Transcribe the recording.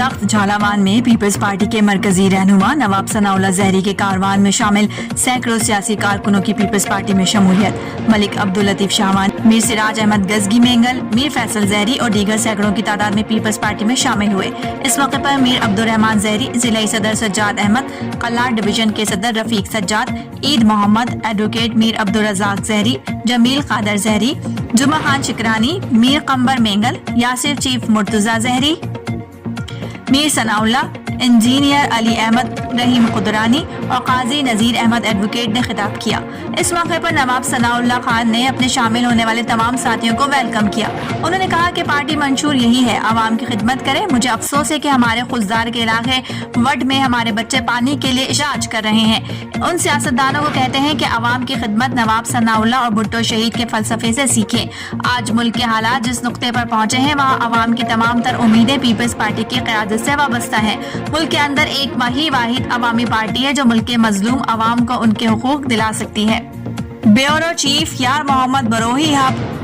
तख्त झालावाड़ में peoples party के मरकजी रहनुमा नवाब सनाउल्लाह जहरी के कारवान में शामिल सैकड़ों सियासी कारकुनों की पीपल्स पार्टी में शमूलियत। मलिक अब्दुल लतीफ शाहवान, मीर सिराज अहमद गजगी मेंगल, मीर फैसल जहरी और दीगर सैकड़ों की तादाद में पीपल्स पार्टी में शामिल हुए। इस मौके पर मीर अब्दुल रहमान जहरी, जिला सदर सज्जाद अहमद, कल्लार डिवीजन के सदर रफीक सज्जाद, ईद मोहम्मद, एडवोकेट मीर अब्दुल रज़ाक जहरी, जमील कादर जहरी, जुमा खान शिकरानी, मीर कंबर मेंगल, यासिर चीफ मुर्तजा जहरी, मीर सनाउल्लाह, इंजीनियर अली अहमद, रहीम कुदरानी और काजी नजीर अहमद एडवोकेट ने खिताब किया। इस मौके पर नवाब सनाउल्लाह खान ने अपने शामिल होने वाले तमाम साथियों को वेलकम किया। उन्होंने कहा कि पार्टी मंशूर यही है, आवाम की खिदमत करे। मुझे अफसोस है कि हमारे खुजदार के इलाके वड में हमारे बच्चे पानी के लिए इशराज कर रहे हैं। उन सियासतदानों को कहते हैं कि आवाम की खिदमत नवाब सनाउल्लाह और भुट्टो शहीद के फलसफे से सीखें। आज मुल्क के हालात जिस नुक्ते पर पहुंचे हैं, वहाँ आवाम की तमाम तर उम्मीदें पीपल्स पार्टी की क़यादत से वाबस्ता है। मुल्क के अंदर एक वाहिद अवामी पार्टी है जो मुल्क के मजलूम अवाम को उनके हुकूक दिला सकती है। ब्यूरो चीफ यार मोहम्मद बरोही हब।